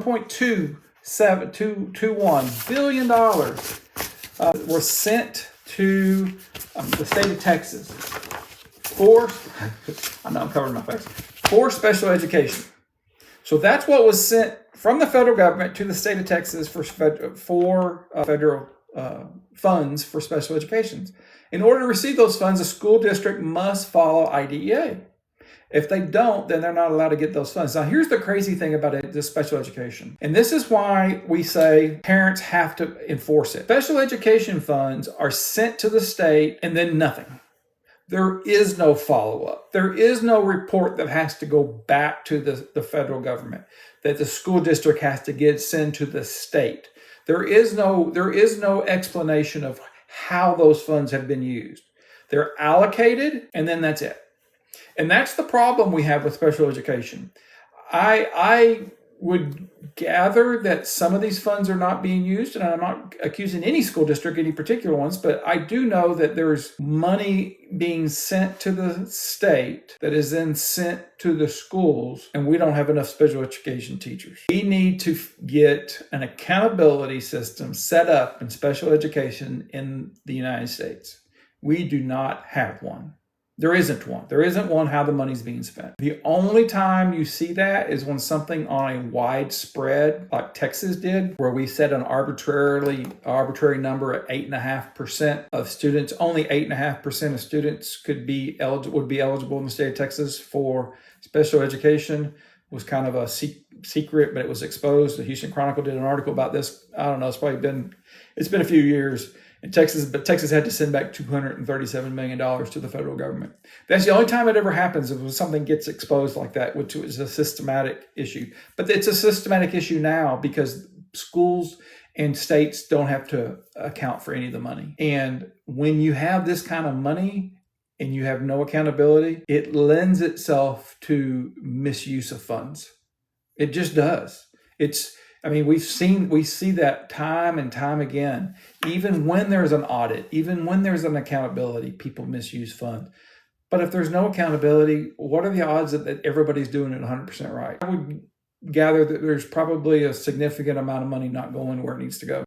$1.221 billion were sent to the state of Texas I know I'm covering my face, for special education. So that's what was sent from the federal government to the state of Texas for federal funds for special education. In order to receive those funds, a school district must follow IDEA. If they don't, then they're not allowed to get those funds. Now, here's the crazy thing about this special education. And this is why we say parents have to enforce it. Special education funds are sent to the state and then nothing. There is no follow-up. There is no report that has to go back to the federal government, that the school district has to send to the state. There is no explanation of how those funds have been used. They're allocated, and then that's it. And that's the problem we have with special education. I would gather that some of these funds are not being used, and I'm not accusing any school district, any particular ones, but I do know that there's money being sent to the state that is then sent to the schools, and we don't have enough special education teachers. We need to get an accountability system set up in special education in the United States. We do not have one. There isn't one. There isn't one how the money's being spent. The only time you see that is when something on a widespread, like Texas did, where we set an arbitrary number at 8.5% of students. Only 8.5% of students would be eligible in the state of Texas for special education. It was kind of a secret, but it was exposed. The Houston Chronicle did an article about this. I don't know. It's been a few years. In Texas, but Texas had to send back $237 million to the federal government. That's the only time it ever happens, is when something gets exposed like that, which is a systematic issue. But it's a systematic issue now because schools and states don't have to account for any of the money. And when you have this kind of money and you have no accountability, it lends itself to misuse of funds. It just does. We see that time and time again. Even when there's an audit, even when there's an accountability, people misuse funds. But if there's no accountability, what are the odds that everybody's doing it 100% right? I would gather that there's probably a significant amount of money not going where it needs to go.